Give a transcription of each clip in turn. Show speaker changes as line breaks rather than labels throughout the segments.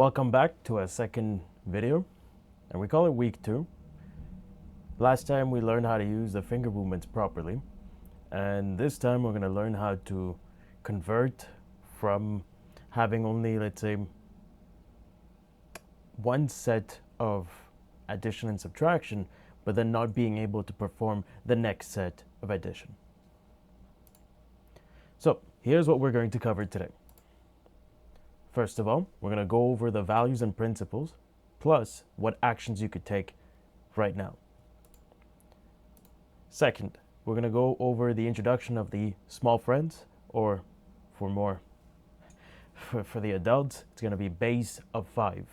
Welcome back to a second video, and we call it week 2. Last time we learned how to use the finger movements properly, and this time we're going to learn how to convert from having only, let's say, one set of addition and subtraction, but then not being able to perform the next set of addition. So here's what we're going to cover today. First of all, we're going to go over the values and principles, plus what actions you could take right now. Second, we're going to go over the introduction of the small friends, or for the adults, it's going to be base of 5.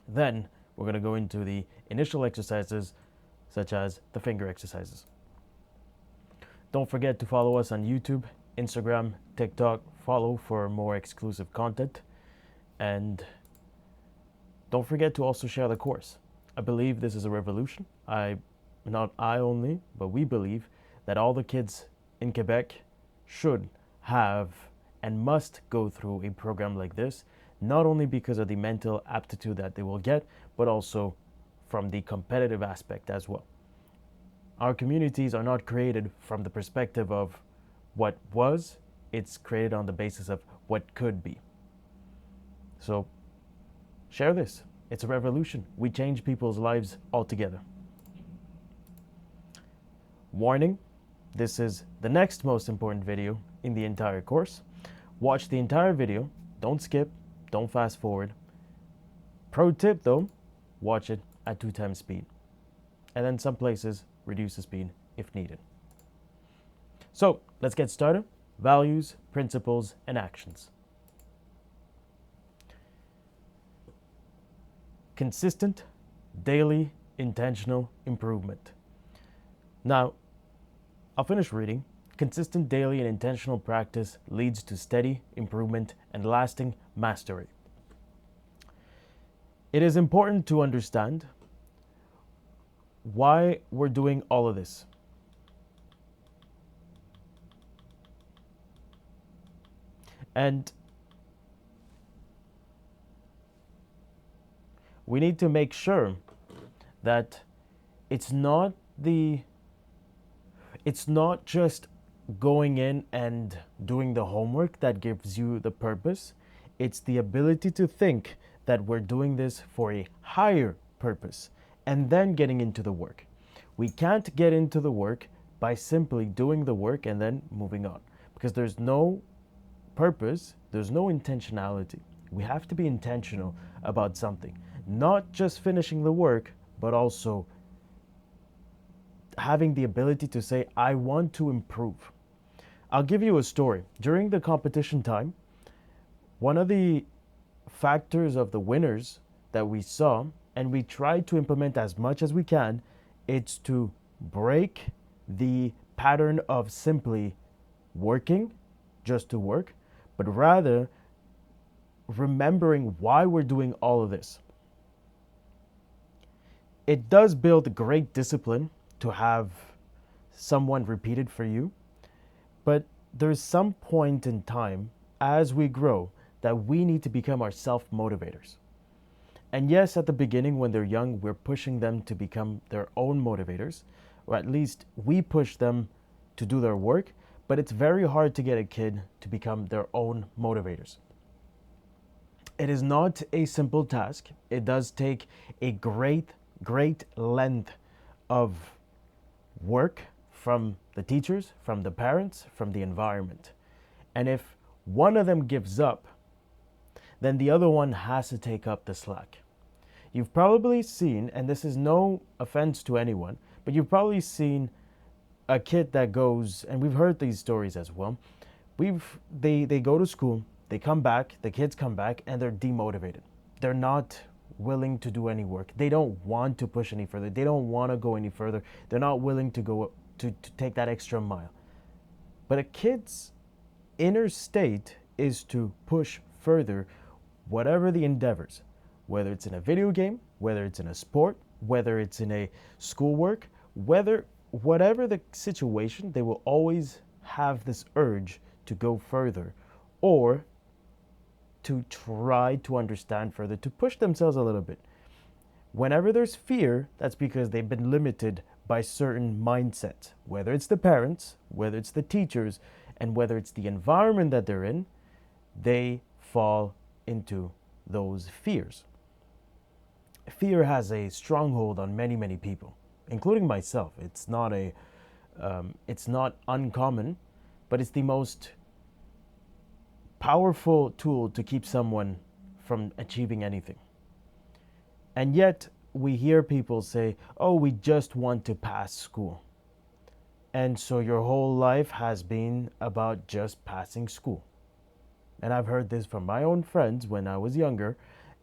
Then we're going to go into the initial exercises, such as the finger exercises. Don't forget to follow us on YouTube, Instagram, TikTok. Follow for more exclusive content. And don't forget to also share the course. I believe this is a revolution. Not I only, but we believe that all the kids in Quebec should have and must go through a program like this, not only because of the mental aptitude that they will get, but also from the competitive aspect as well. Our communities are not created from the perspective of what was, it's created on the basis of what could be. So share this. It's a revolution. We change people's lives altogether. Warning, this is the next most important video in the entire course. Watch the entire video. Don't skip. Don't fast forward. Pro tip though, watch it at 2 times speed. And then some places, reduce the speed if needed. So let's get started. Values, principles, and actions. Consistent, daily, intentional improvement. Now, I'll finish reading. Consistent daily and intentional practice leads to steady improvement and lasting mastery. It is important to understand why we're doing all of this. And we need to make sure that it's not just going in and doing the homework that gives you the purpose. It's the ability to think that we're doing this for a higher purpose and then getting into the work. We can't get into the work by simply doing the work and then moving on, because there's no purpose, there's no intentionality. We have to be intentional about something, not just finishing the work, but also having the ability to say, I want to improve. I'll give you a story. During the competition time, one of the factors of the winners that we saw, and we tried to implement as much as we can, it's to break the pattern of simply working just to work, but rather remembering why we're doing all of this. It does build great discipline to have someone repeat it for you, but there's some point in time as we grow that we need to become our self-motivators. And yes, at the beginning when they're young, we're pushing them to become their own motivators, or at least we push them to do their work, but it's very hard to get a kid to become their own motivators. It is not a simple task. It does take a great length of work from the teachers, from the parents, from the environment. And if one of them gives up, then the other one has to take up the slack. You've probably seen, and this is no offense to anyone, but you've probably seen a kid that goes, and we've heard these stories as well. They go to school, they come back, the kids come back, and they're demotivated. They're not willing to do any work. They don't want to push any further. They don't want to go any further. They're not willing to go to take that extra mile. But a kid's inner state is to push further, whatever the endeavors, whether it's in a video game, whether it's in a sport, whether it's in a schoolwork, whatever the situation, they will always have this urge to go further or to try to understand further, to push themselves a little bit. Whenever there's fear, that's because they've been limited by certain mindsets, whether it's the parents, whether it's the teachers, and whether it's the environment that they're in, they fall into those fears. Fear has a stronghold on many, many people, including myself. It's not uncommon, but it's the most powerful tool to keep someone from achieving anything. And yet we hear people say, oh, we just want to pass school. And so your whole life has been about just passing school. And I've heard this from my own friends when I was younger,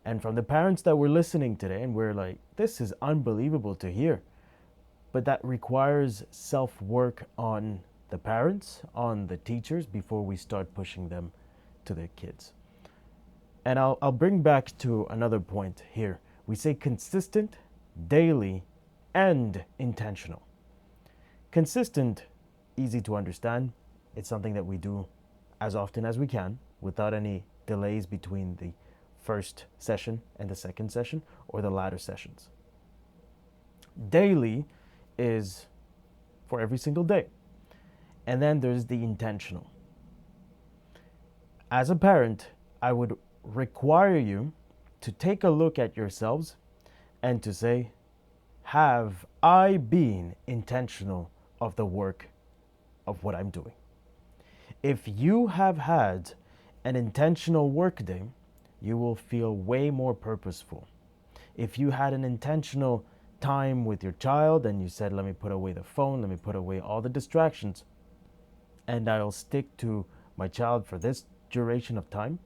and from the parents that were listening today, and we're like, this is unbelievable to hear. But that requires self-work on the parents, on the teachers, before we start pushing them to their kids. And I'll bring back to another point here. We say consistent, daily, and intentional. Consistent, easy to understand. It's something that we do as often as we can without any delays between the first session and the second session or the latter sessions. Daily is for every single day. And then there's the intentional. As a parent, I would require you to take a look at yourselves and to say, have I been intentional of the work of what I'm doing? If you have had an intentional work day, you will feel way more purposeful. If you had an intentional time with your child and you said, let me put away the phone, let me put away all the distractions, and I'll stick to my child for this duration of time,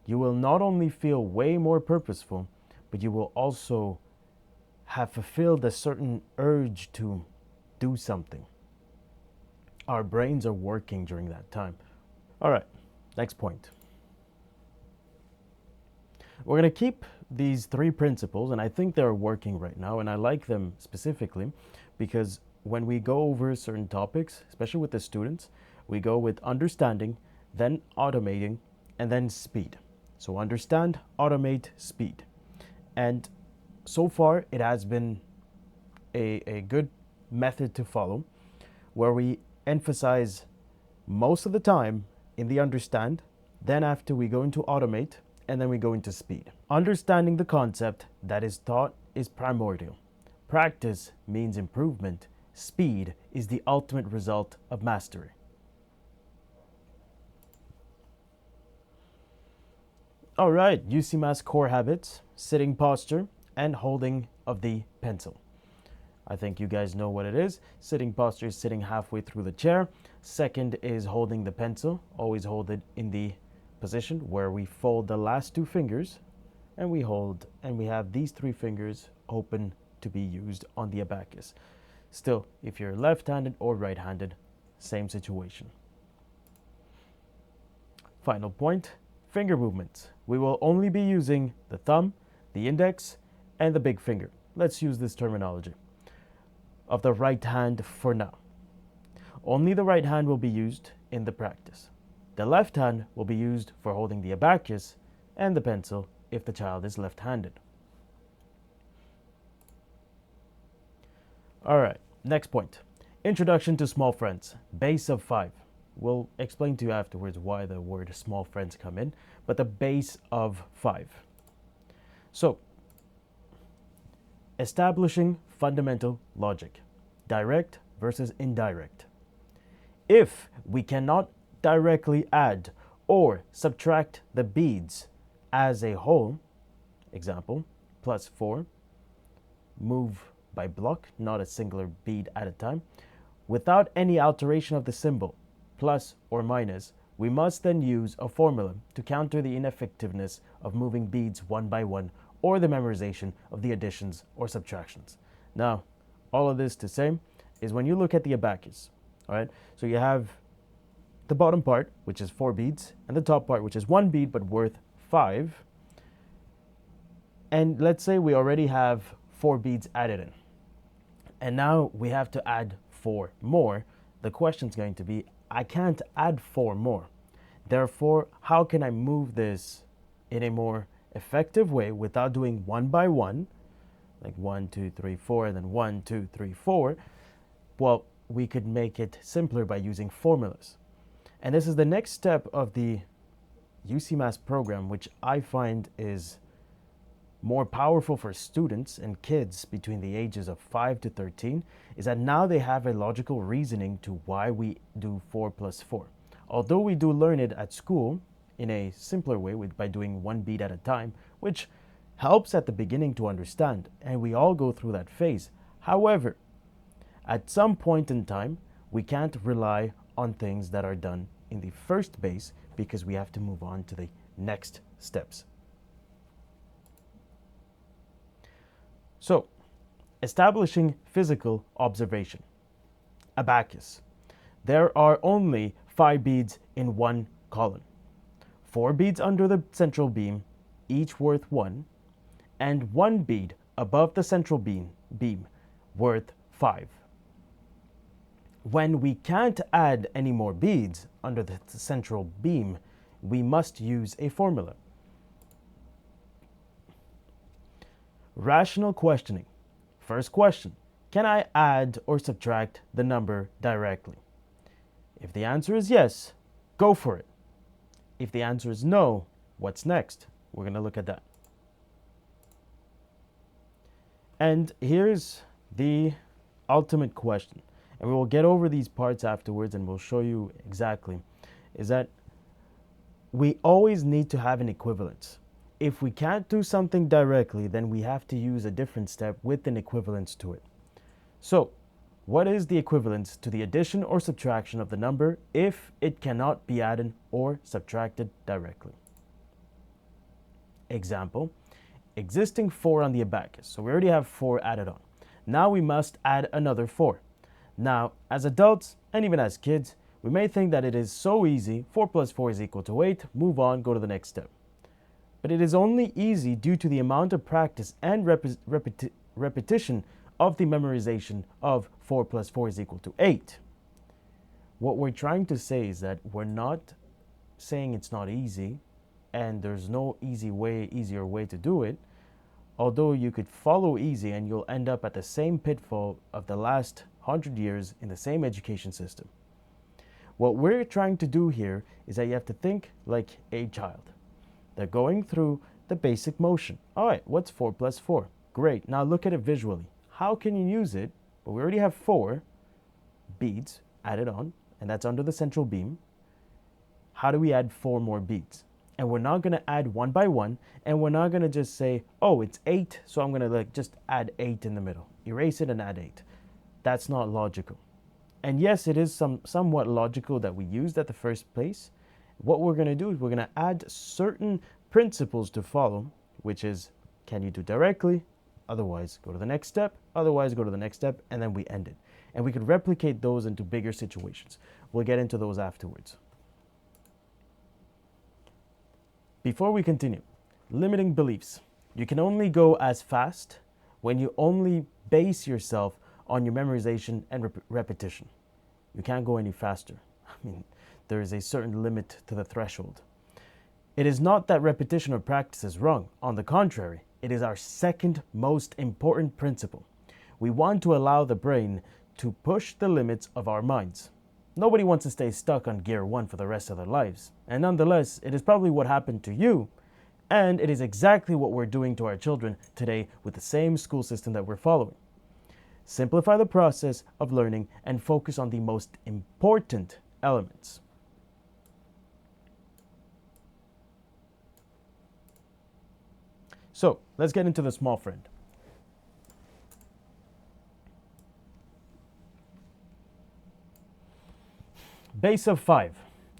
you will not only feel way more purposeful, but you will also have fulfilled a certain urge to do something. Our brains are working during that time. All right, next point. We're going to keep these three principles, and I think they're working right now, and I like them specifically because when we go over certain topics, especially with the students, we go with understanding, then automating, and then speed. So understand, automate, speed. And so far, it has been a good method to follow, where we emphasize most of the time in the understand, then after we go into automate, and then we go into speed. Understanding the concept that is taught is primordial. Practice means improvement. Speed is the ultimate result of mastery. All right, UCMAS core habits, sitting posture, and holding of the pencil. I think you guys know what it is. Sitting posture is sitting halfway through the chair. Second is holding the pencil. Always hold it in the position where we fold the last two fingers and we hold, and we have these three fingers open to be used on the abacus. Still, if you're left-handed or right-handed, same situation. Final point, finger movements. We will only be using the thumb, the index, and the big finger. Let's use this terminology of the right hand for now. Only the right hand will be used in the practice. The left hand will be used for holding the abacus and the pencil if the child is left-handed. All right, next point. Introduction to small friends, base of 5. We'll explain to you afterwards why the word small friends come in, but the base of 5. So, establishing fundamental logic, direct versus indirect. If we cannot directly add or subtract the beads as a whole, example, plus 4, move by block, not a singular bead at a time, without any alteration of the symbol, plus or minus, we must then use a formula to counter the ineffectiveness of moving beads one by one or the memorization of the additions or subtractions. Now, all of this to say is when you look at the abacus, all right, so you have the bottom part, which is 4 beads, and the top part, which is 1 bead but worth 5. And let's say we already have 4 beads added in. And now we have to add 4 more. The question's going to be, I can't add 4 more. Therefore, how can I move this in a more effective way without doing one by one, like 1, 2, 3, 4, and then 1, 2, 3, 4, well, we could make it simpler by using formulas. And this is the next step of the UCMAS program, which I find is more powerful for students and kids between the ages of 5 to 13, is that now they have a logical reasoning to why we do 4 plus 4. Although we do learn it at school in a simpler way by doing one beat at a time, which helps at the beginning to understand, and we all go through that phase. However, at some point in time, we can't rely on things that are done in the first base because we have to move on to the next steps. So, establishing physical observation. Abacus. There are only 5 beads in one column. 4 beads under the central beam, each worth 1, and 1 bead above the central beam worth 5. When we can't add any more beads under the central beam, we must use a formula. Rational questioning. First question, can I add or subtract the number directly? If the answer is yes, go for it. If the answer is no, what's next? We're going to look at that. And here's the ultimate question, and we will get over these parts afterwards and we'll show you exactly, is that we always need to have an equivalence. If we can't do something directly, then we have to use a different step with an equivalence to it. So, what is the equivalence to the addition or subtraction of the number if it cannot be added or subtracted directly? Example, existing 4 on the abacus. So we already have 4 added on. Now we must add another 4. Now, as adults and even as kids, we may think that it is so easy, 4 plus 4 is equal to 8, move on, go to the next step. But it is only easy due to the amount of practice and repetition of the memorization of 4 plus 4 is equal to 8. What we're trying to say is that we're not saying it's not easy and there's no easier way to do it, although you could follow easy and you'll end up at the same pitfall of the last 100 years in the same education system. What we're trying to do here is that you have to think like a child. They're going through the basic motion. All right, what's 4 plus 4? Great, now look at it visually. How can you use it? Well, we already have 4 beads added on, and that's under the central beam. How do we add 4 more beads? And we're not going to add one by one, and we're not going to just say, oh, it's 8, so I'm going to just add 8 in the middle. Erase it and add 8. That's not logical. And yes, it is somewhat logical that we used at the first place. What we're going to do is we're going to add certain principles to follow, which is, can you do directly? Otherwise, go to the next step. Otherwise, go to the next step, and then we end it. And we could replicate those into bigger situations. We'll get into those afterwards. Before we continue, limiting beliefs. You can only go as fast when you only base yourself on your memorization and repetition. You can't go any faster. I mean, there is a certain limit to the threshold. It is not that repetition or practice is wrong. On the contrary, it is our second most important principle. We want to allow the brain to push the limits of our minds. Nobody wants to stay stuck on gear 1 for the rest of their lives. And nonetheless, it is probably what happened to you, and it is exactly what we're doing to our children today with the same school system that we're following. Simplify the process of learning and focus on the most important elements. So, let's get into the small friend. Base of 5.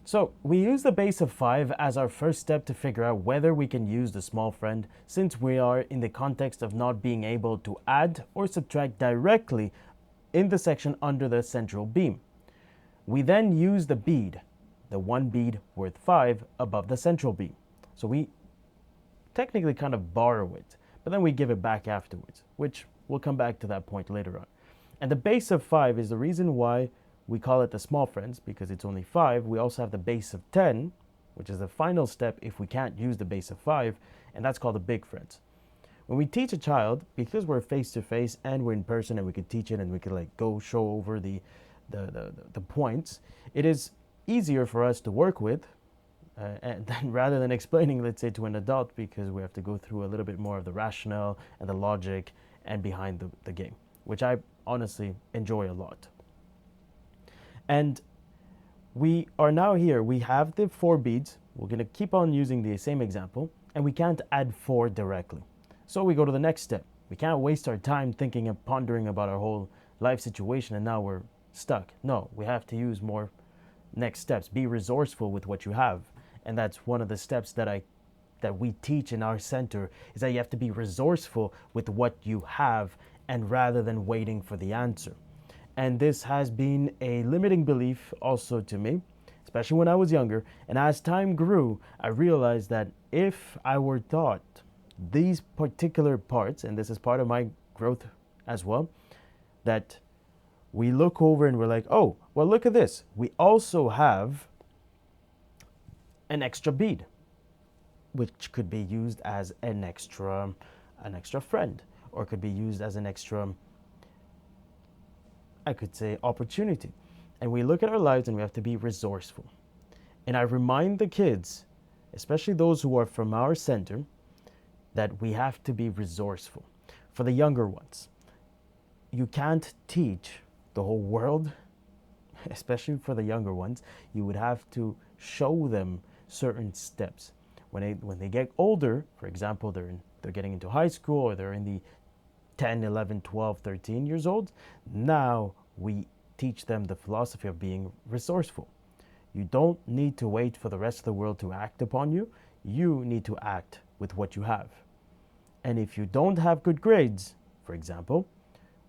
So, we use the base of 5 as our first step to figure out whether we can use the small friend, since we are in the context of not being able to add or subtract directly in the section under the central beam. We then use the bead, the 1 bead worth 5 above the central beam. So we technically kind of borrow it, but then we give it back afterwards, which we'll come back to that point later on. And the base of 5 is the reason why we call it the small friends, because it's only 5. We also have the base of 10, which is the final step if we can't use the base of 5, and that's called the big friends. When we teach a child, because we're face to face and we're in person and we could teach it and we could like go show over the points, it is easier for us to work with and then rather than explaining, let's say, to an adult, because we have to go through a little bit more of the rationale and the logic and behind the game, which I honestly enjoy a lot. And we are now here. We have the 4 beads. We're going to keep on using the same example, and we can't add 4 directly. So we go to the next step. We can't waste our time thinking and pondering about our whole life situation and now we're stuck. No, we have to use more next steps. Be resourceful with what you have. And that's one of the steps that we teach in our center, is that you have to be resourceful with what you have, and rather than waiting for the answer. And this has been a limiting belief also to me, especially when I was younger. And as time grew, I realized that if I were taught these particular parts, and this is part of my growth as well, that we look over and we're like, oh, well, look at this. We also have an extra bead, which could be used as an extra friend, or could be used as an extra, I could say, opportunity. And we look at our lives and we have to be resourceful. And I remind the kids, especially those who are from our center, that we have to be resourceful. For the younger ones, you can't teach the whole world, especially for the younger ones. You would have to show them certain steps. When they get older, for example, they're getting into high school, or they're in the 10, 11, 12, 13 years old, now we teach them the philosophy of being resourceful. You don't need to wait for the rest of the world to act upon you. You need to act with what you have. And if you don't have good grades, for example,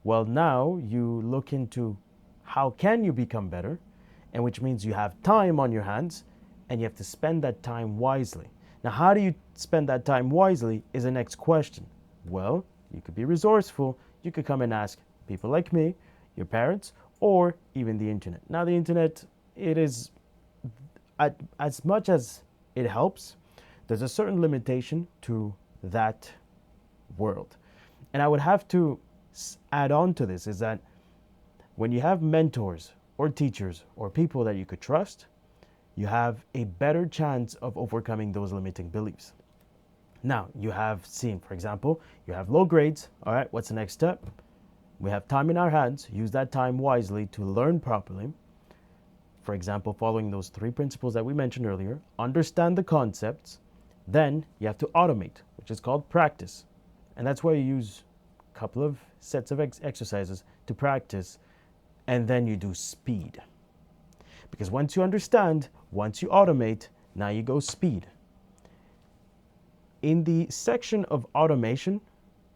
well, now you look into how can you become better, and which means you have time on your hands and you have to spend that time wisely. Now, how do you spend that time wisely is the next question. Well, you could be resourceful. You could come and ask people like me, your parents, or even the internet. Now, the internet, it is, as much as it helps, there's a certain limitation to that world. And I would have to add on to this, is that when you have mentors or teachers or people that you could trust, you have a better chance of overcoming those limiting beliefs. Now, you have seen, for example, you have low grades. All right, what's the next step? We have time in our hands. Use that time wisely to learn properly. For example, following those 3 principles that we mentioned earlier, understand the concepts. Then you have to automate, which is called practice. And that's why you use a couple of sets of exercises to practice, and then you do speed. Because once you understand, once you automate, now you go speed. In the section of automation,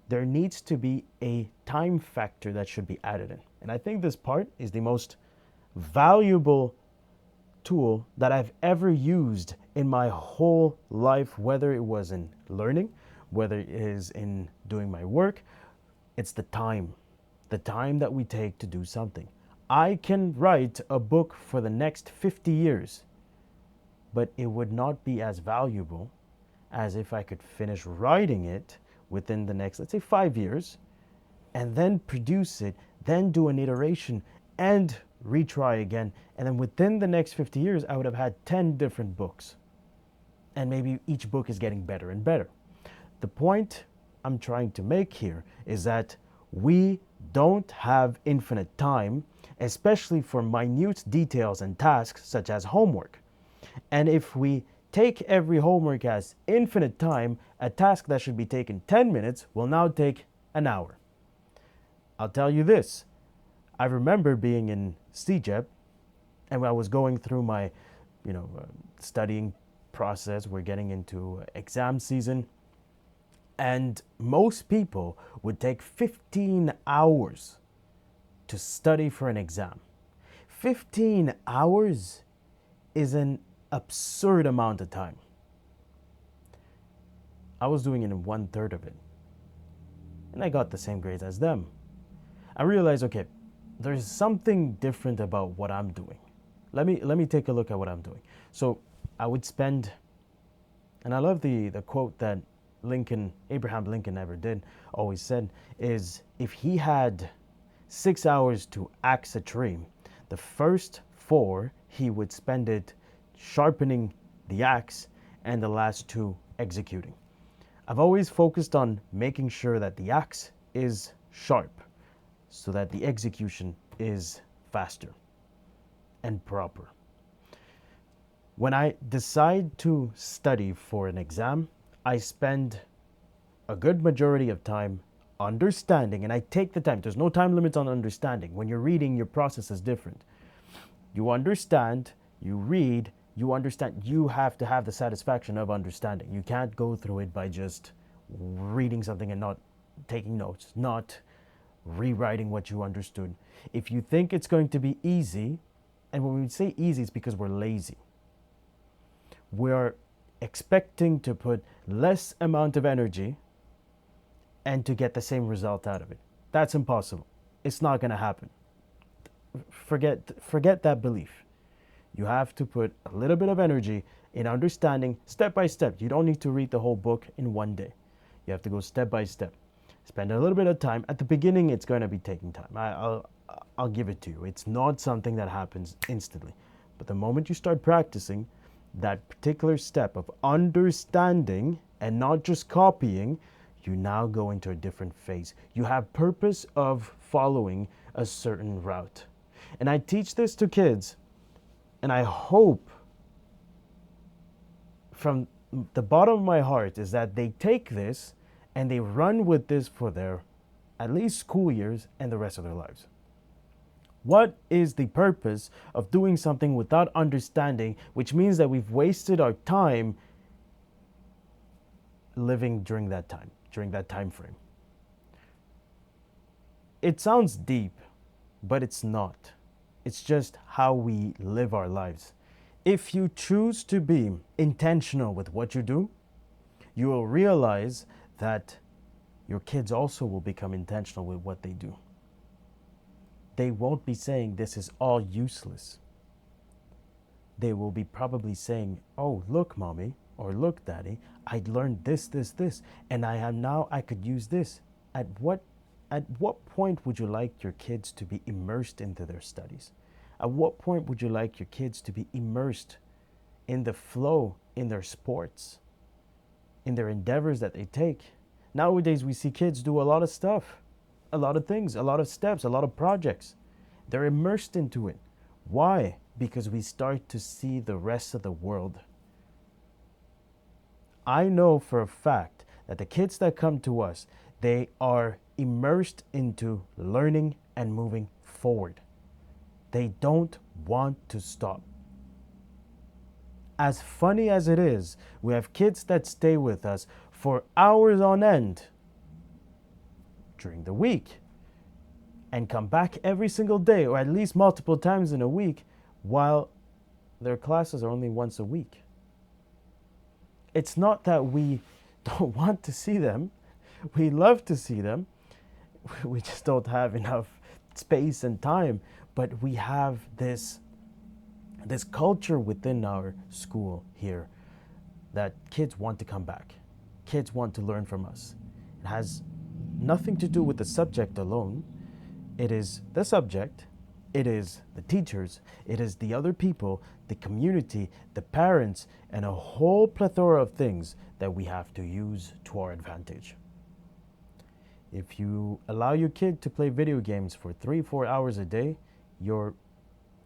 there needs to be a time factor that should be added in. And I think this part is the most valuable tool that I've ever used in my whole life, whether it was in learning, whether it is in doing my work. It's the time that we take to do something. I can write a book for the next 50 years, but it would not be as valuable as if I could finish writing it within the next, let's say, 5 years, and then produce it, then do an iteration and retry again. And then within the next 50 years, I would have had 10 different books. And maybe each book is getting better and better. The point I'm trying to make here is that we don't have infinite time, especially for minute details and tasks such as homework. And if we take every homework as infinite time, a task that should be taken 10 minutes will now take an hour. I'll tell you this. I remember being in CJEP, and I was going through my, studying process. We're getting into exam season. And most people would take 15 hours to study for an exam. 15 hours is an absurd amount of time. I was doing it in 1/3 of it. And I got the same grades as them. I realized, okay, there's something different about what I'm doing. Let me take a look at what I'm doing. So I would spend, and I love the quote that Abraham Lincoln always said, is if he had 6 hours to axe a tree, the first 4 he would spend it sharpening the axe and the last 2 executing. I've always focused on making sure that the axe is sharp so that the execution is faster and proper. When I decide to study for an exam, I spend a good majority of time understanding, and I take the time. There's no time limit on understanding. When you're reading, your process is different. You understand, you read, you understand. You have to have the satisfaction of understanding. You can't go through it by just reading something and not taking notes, not rewriting what you understood. If you think it's going to be easy, and when we say easy, it's because we're lazy. We're expecting to put less amount of energy and to get the same result out of it. That's impossible. It's not going to happen. Forget that belief. You have to put a little bit of energy in understanding step by step. You don't need to read the whole book in one day. You have to go step by step. Spend a little bit of time. At the beginning, it's going to be taking time. I'll give it to you. It's not something that happens instantly. But the moment you start practicing that particular step of understanding and not just copying, you now go into a different phase. You have purpose of following a certain route. And I teach this to kids, and I hope from the bottom of my heart is that they take this and they run with this for their at least school years and the rest of their lives. What is the purpose of doing something without understanding, which means that we've wasted our time living during that time frame? It sounds deep, but it's not. It's just how we live our lives. If you choose to be intentional with what you do, you will realize that your kids also will become intentional with what they do. They won't be saying this is all useless. They will be probably saying, oh, look, mommy, or look, daddy, I learned this, and I could use this. At what point would you like your kids to be immersed into their studies? At what point would you like your kids to be immersed in the flow, in their sports, in their endeavors that they take? Nowadays, we see kids do a lot of stuff, a lot of things, a lot of steps, a lot of projects. They're immersed into it. Why? Because we start to see the rest of the world. I know for a fact that the kids that come to us, they are immersed into learning and moving forward. They don't want to stop. As funny as it is, we have kids that stay with us for hours on end during the week and come back every single day, or at least multiple times in a week, while their classes are only once a week. It's not that we don't want to see them. We love to see them. We just don't have enough space and time. But we have this culture within our school here that kids want to come back. Kids want to learn from us. It has nothing to do with the subject alone. It is the subject, it is the teachers, it is the other people, the community, the parents, and a whole plethora of things that we have to use to our advantage. If you allow your kid to play video games for 3-4 hours a day, your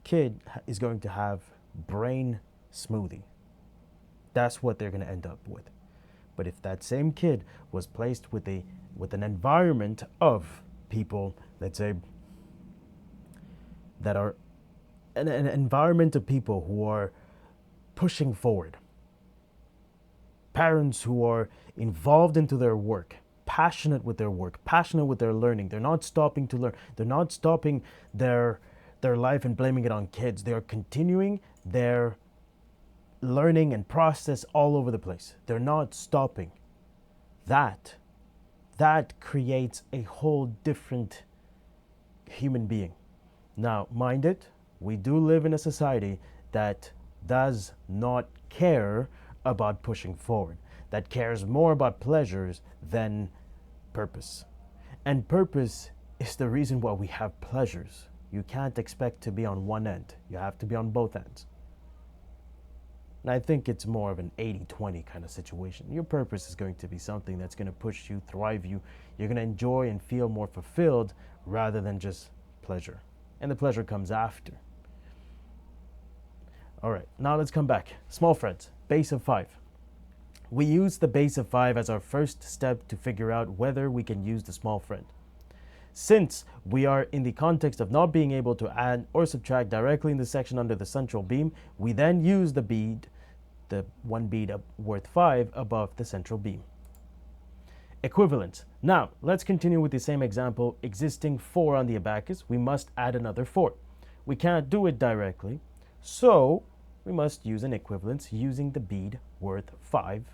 kid is going to have brain smoothie. That's what they're going to end up with. But if that same kid was placed with an environment of people, let's say, that are an environment of people who are pushing forward, parents who are involved into their work, passionate with their work, passionate with their learning, they're not stopping to learn, they're not stopping their life and blaming it on kids. They are continuing their learning and process all over the place. They're not stopping. That creates a whole different human being. Now, mind it, we do live in a society that does not care about pushing forward, that cares more about pleasures than purpose. And purpose is the reason why we have pleasures. You can't expect to be on one end. You have to be on both ends. And I think it's more of an 80-20 kind of situation. Your purpose is going to be something that's going to push you, thrive you. You're going to enjoy and feel more fulfilled rather than just pleasure. And the pleasure comes after. All right, now let's come back. Small friends, base of 5. We use the base of 5 as our first step to figure out whether we can use the small friend. Since we are in the context of not being able to add or subtract directly in the section under the central beam, we then use the bead, the one bead worth 5 above the central beam. Equivalence. Now, let's continue with the same example. Existing 4 on the abacus, we must add another 4. We can't do it directly, so we must use an equivalence using the bead worth 5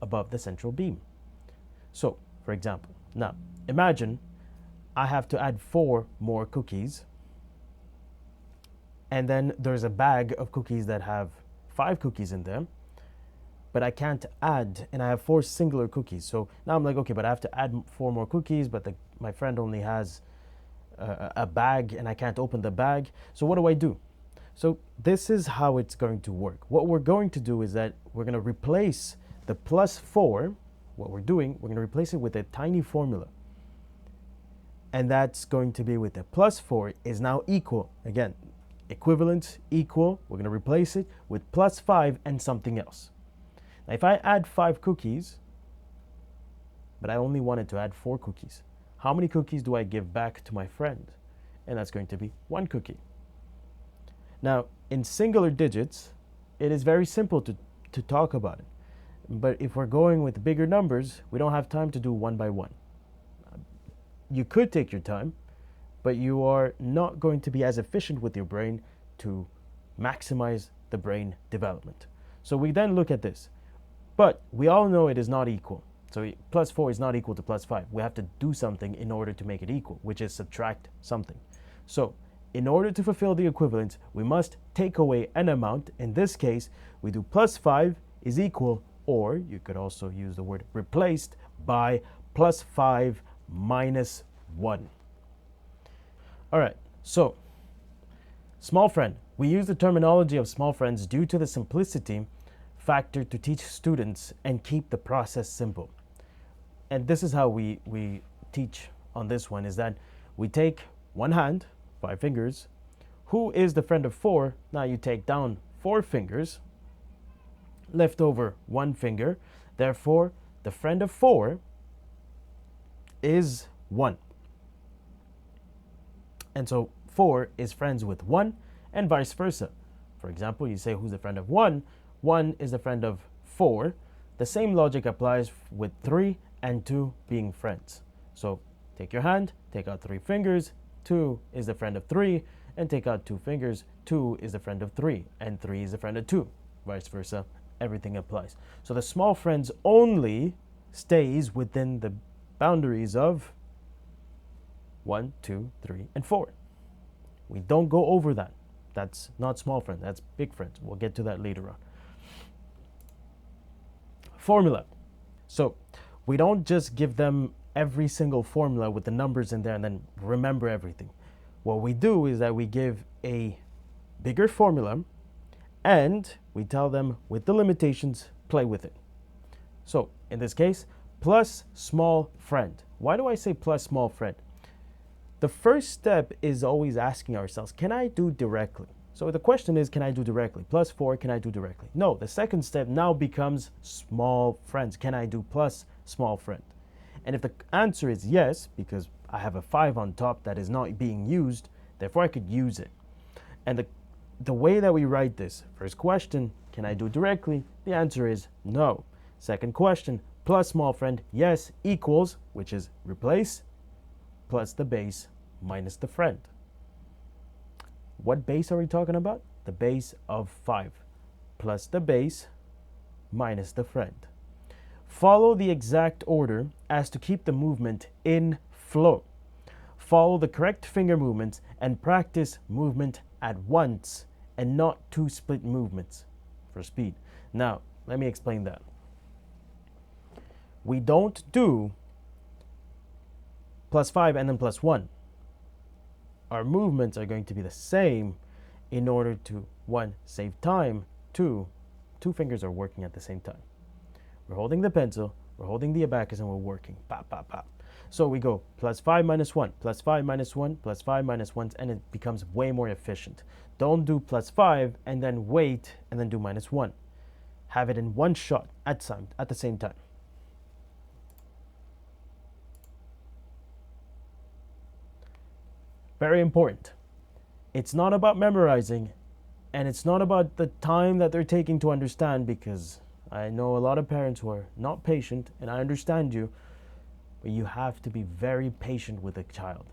above the central beam. So, for example, now imagine I have to add 4 more cookies, and then there's a bag of cookies that have 5 cookies in them, but I can't add, and I have 4 singular cookies. So now I'm like, okay, but I have to add 4 more cookies, but my friend only has a bag, and I can't open the bag. So what do? So this is how it's going to work. What we're going to do is that we're going to replace the plus 4, what we're doing, we're going to replace it with a tiny formula. And that's going to be with the plus 4 is now equal. Again, equivalent, equal. We're going to replace it with plus 5 and something else. Now, if I add 5 cookies, but I only wanted to add 4 cookies, how many cookies do I give back to my friend? And that's going to be 1 cookie. Now, in singular digits, it is very simple to talk about it. But if we're going with bigger numbers, we don't have time to do one by one. You could take your time, but you are not going to be as efficient with your brain to maximize the brain development. So we then look at this. But we all know it is not equal. So plus 4 is not equal to plus 5. We have to do something in order to make it equal, which is subtract something. So in order to fulfill the equivalence, we must take away an amount. In this case, we do plus 5 is equal, or you could also use the word replaced by plus 5 minus 1. All right, so small friend. We use the terminology of small friends due to the simplicity factor to teach students and keep the process simple. And this is how we teach on this one, is that we take one hand, 5 fingers. Who is the friend of 4? Now you take down 4 fingers, left over 1 finger. Therefore, the friend of 4 is 1. And so 4 is friends with 1 and vice versa. For example, you say who's the friend of 1? 1 is the friend of 4. The same logic applies with 3 and 2 being friends. So take your hand, take out 3 fingers, 2 is the friend of 3, and take out 2 fingers, 2 is the friend of 3, and 3 is the friend of 2. Vice versa, everything applies. So the small friends only stays within the boundaries of 1, 2, 3, and 4. We don't go over that. That's not small friends, that's big friends. We'll get to that later on. Formula. So we don't just give them every single formula with the numbers in there and then remember everything. What we do is that we give a bigger formula and we tell them with the limitations, play with it. So in this case, plus small friend. Why do I say plus small friend? The first step is always asking ourselves, can I do directly? So the question is, can I do directly? Plus 4, can I do directly? No, the second step now becomes small friends. Can I do plus small friend? And if the answer is yes, because I have a 5 on top that is not being used, therefore I could use it. And the way that we write this, first question, can I do directly? The answer is no. Second question, plus small friend, yes, equals, which is replace, plus the base minus the friend. What base are we talking about? The base of 5 plus the base minus the friend. Follow the exact order as to keep the movement in flow. Follow the correct finger movements and practice movement at once and not 2 split movements. for speed. Now, let me explain that. We don't do +5 and then +1. Our movements are going to be the same in order to, 1, save time, 2 fingers are working at the same time. We're holding the pencil, we're holding the abacus, and we're working. Pop, pop, pop. So we go +5 -1, +5 -1, +5 -1, and it becomes way more efficient. Don't do +5 and then wait and then do -1. Have it in one shot at the same time. Very important. It's not about memorizing, and it's not about the time that they're taking to understand, because I know a lot of parents who are not patient, and I understand you, but you have to be very patient with a child.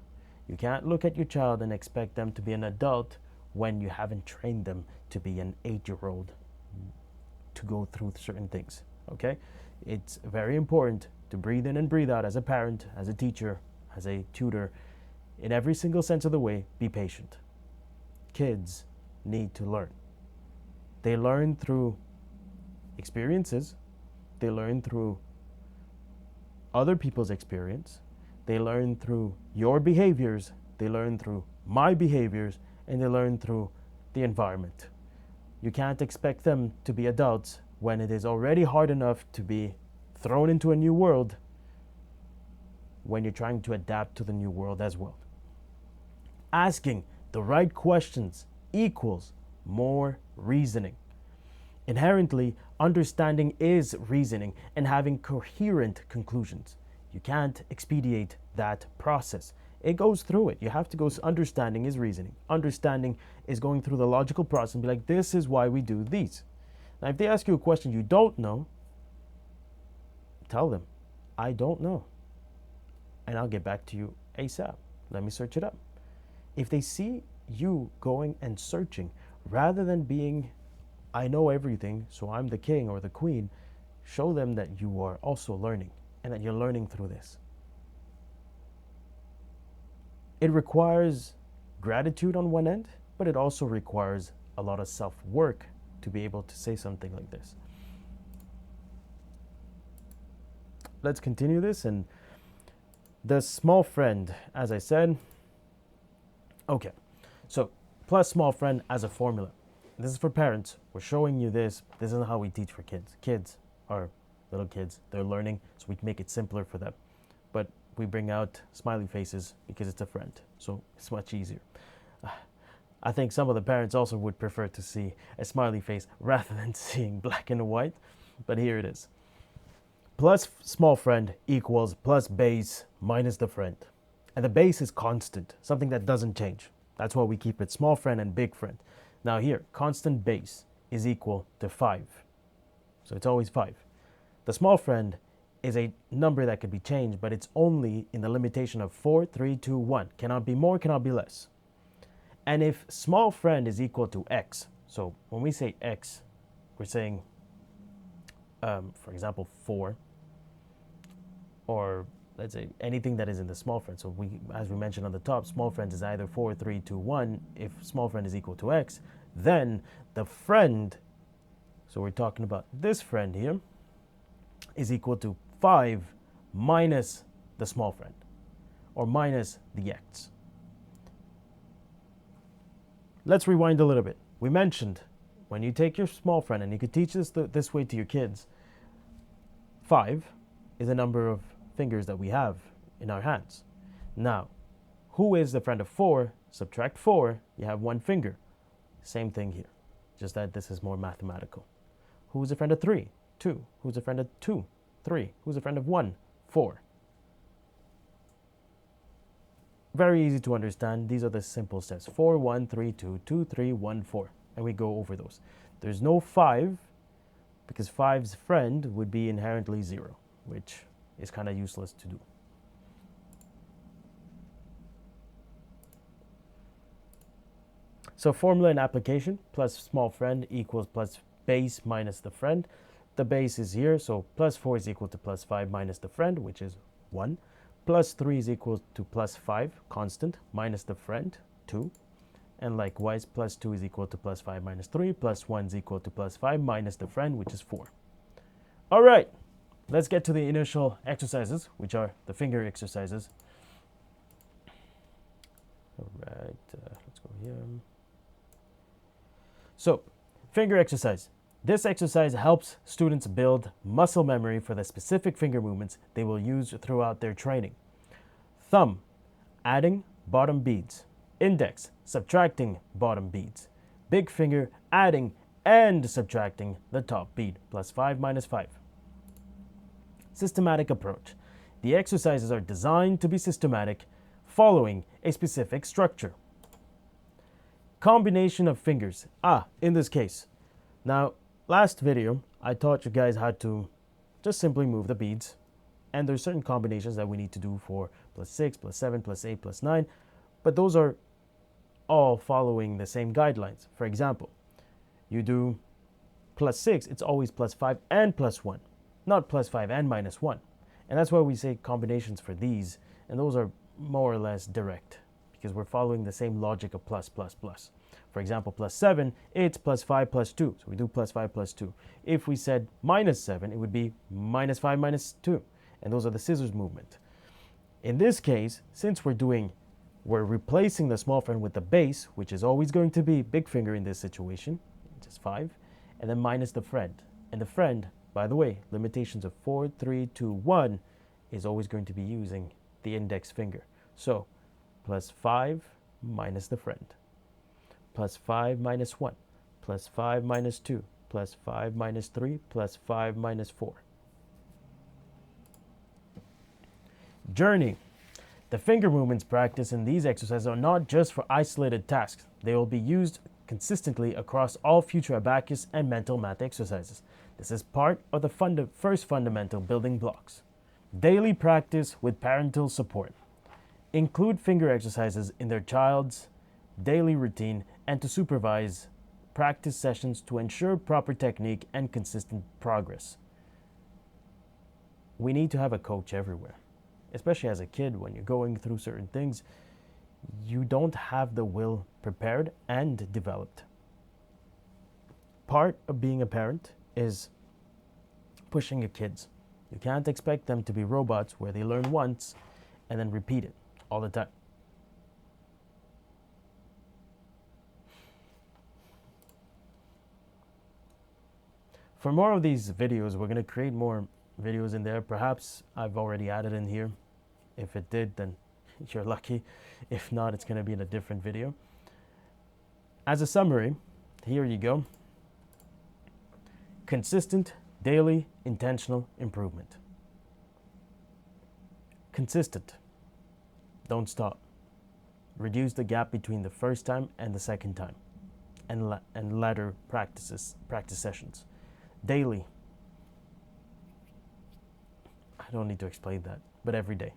You can't look at your child and expect them to be an adult when you haven't trained them to be an 8-year-old to go through certain things, okay? It's very important to breathe in and breathe out as a parent, as a teacher, as a tutor. In every single sense of the way, be patient. Kids need to learn. They learn through experiences. They learn through other people's experience. They learn through your behaviors. They learn through my behaviors. And they learn through the environment. You can't expect them to be adults when it is already hard enough to be thrown into a new world when you're trying to adapt to the new world as well. Asking the right questions equals more reasoning. Inherently, understanding is reasoning and having coherent conclusions. You can't expedite that process. It goes through it. You have to go, understanding is reasoning. Understanding is going through the logical process and be like, this is why we do these. Now, if they ask you a question you don't know, tell them, I don't know. And I'll get back to you ASAP. Let me search it up. If they see you going and searching, rather than being, I know everything, so I'm the king or the queen, show them that you are also learning and that you're learning through this. It requires gratitude on one end, but it also requires a lot of self-work to be able to say something like this. Let's continue this. And the small friend, as I said, okay, so plus small friend as a formula. This is for parents. We're showing you this. This is how we teach for kids. Kids are little kids. They're learning, so we can make it simpler for them. But we bring out smiley faces because it's a friend, so it's much easier. I think some of the parents also would prefer to see a smiley face rather than seeing black and white, but here it is. Plus small friend equals plus base minus the friend. And the base is constant, something that doesn't change. That's why we keep it small friend and big friend. Now here, constant base is equal to 5. So it's always 5. The small friend is a number that could be changed, but it's only in the limitation of 4, 3, 2, 1. Cannot be more, cannot be less. And if small friend is equal to x, so when we say x, we're saying, for example, 4, or let's say anything that is in the small friend. So we, as we mentioned on the top, small friend is either 4, 3, 2, 1. If small friend is equal to x, then the friend, so we're talking about this friend here, is equal to 5 minus the small friend, or minus the x. Let's rewind a little bit. We mentioned when you take your small friend, and you could teach this way to your kids, 5 is the number of fingers that we have in our hands. Now, who is the friend of 4? Subtract 4, you have 1 finger. Same thing here, just that this is more mathematical. Who's a friend of 3? 2. Who's a friend of 2? 3. Who's a friend of 1? 4. Very easy to understand. These are the simple steps. 4, 1, 3, 2, 2, 3, 1, 4. And we go over those. There's no 5, because 5's friend would be inherently 0, which is kind of useless to do. So formula and application, plus small friend equals plus base minus the friend. The base is here, so plus 4 is equal to plus 5 minus the friend, which is 1. Plus 3 is equal to plus 5, constant, minus the friend, 2. And likewise, plus 2 is equal to plus 5 minus 3, plus 1 is equal to plus 5 minus the friend, which is 4. All right, let's get to the initial exercises, which are the finger exercises. All right, let's go here. So, finger exercise. This exercise helps students build muscle memory for the specific finger movements they will use throughout their training. Thumb, adding bottom beads. Index, subtracting bottom beads. Big finger, adding and subtracting the top bead, plus 5 minus 5. Systematic approach. The exercises are designed to be systematic, following a specific structure. Combination of fingers. In this case. Now, last video, I taught you guys how to just simply move the beads. And there's certain combinations that we need to do for plus 6, plus 7, plus 8, plus 9. But those are all following the same guidelines. For example, you do plus 6, it's always plus 5 and plus 1, not plus 5 and minus 1. And that's why we say combinations for these, and those are more or less direct because we're following the same logic of plus, plus, plus. For example, plus 7, it's plus 5 plus 2, so we do plus 5 plus 2. If we said minus 7, it would be minus 5 minus 2, and those are the scissors movement. In this case, since we're replacing the small friend with the base, which is always going to be big finger in this situation, just 5, and then minus the friend. And the friend, by the way, limitations of 4, 3, 2, 1, is always going to be using the index finger. So, plus 5 minus the friend. Plus 5 minus 1. Plus 5 minus 2. Plus 5 minus 3. Plus 5 minus 4. Journey. The finger movements practiced in these exercises are not just for isolated tasks. They will be used consistently across all future abacus and mental math exercises. This is part of the first fundamental building blocks. Daily practice with parental support. Include finger exercises in their child's daily routine and to supervise practice sessions to ensure proper technique and consistent progress. We need to have a coach everywhere. Especially as a kid, when you're going through certain things, you don't have the will prepared and developed. Part of being a parent is pushing your kids. You can't expect them to be robots where they learn once and then repeat it all the time. For more of these videos, we're going to create more videos in there. Perhaps I've already added in here. If it did, then you're lucky. If not, it's going to be in a different video. As a summary, here you go. Consistent, daily, intentional improvement. Consistent. Don't stop. Reduce the gap between the first time and the second time, and latter practice sessions. Daily. I don't need to explain that, but every day.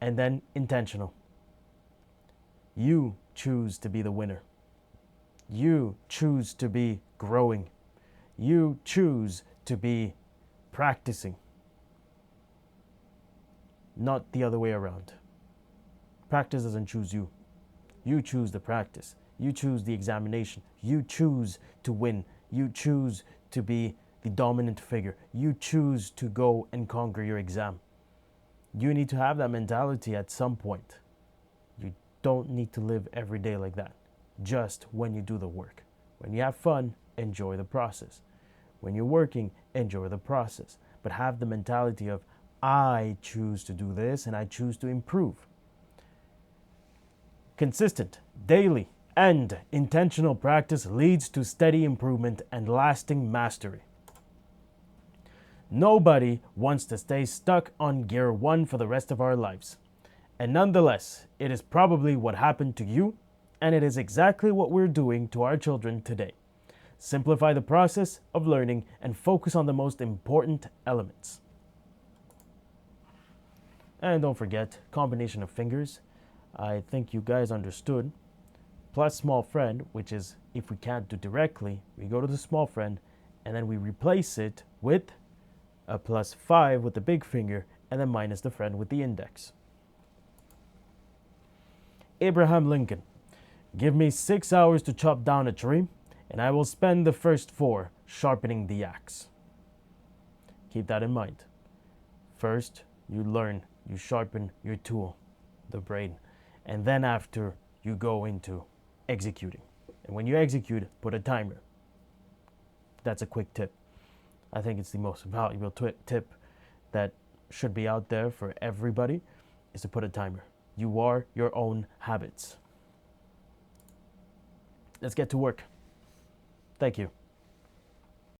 And then intentional. You choose to be the winner. You choose to be growing. You choose to be practicing. Not the other way around. Practice doesn't choose you. You choose the practice. You choose the examination. You choose to win. You choose to be the dominant figure. You choose to go and conquer your exam. You need to have that mentality at some point. You don't need to live every day like that. Just when you do the work. When you have fun, enjoy the process. When you're working, enjoy the process. But have the mentality of, I choose to do this and I choose to improve. Consistent, daily, and intentional practice leads to steady improvement and lasting mastery. Nobody wants to stay stuck on gear 1 for the rest of our lives. And nonetheless, it is probably what happened to you, and it is exactly what we're doing to our children today. Simplify the process of learning and focus on the most important elements. And don't forget, combination of fingers. I think you guys understood. Plus small friend, which is if we can't do directly, we go to the small friend and then we replace it with a plus 5 with the big finger and then minus the friend with the index. Abraham Lincoln. Give me 6 hours to chop down a tree, and I will spend the first 4 sharpening the axe. Keep that in mind. First, you learn, you sharpen your tool, the brain, and then after, you go into executing. And when you execute, put a timer. That's a quick tip. I think it's the most valuable tip that should be out there for everybody, is to put a timer. You are your own habits. Let's get to work. Thank you.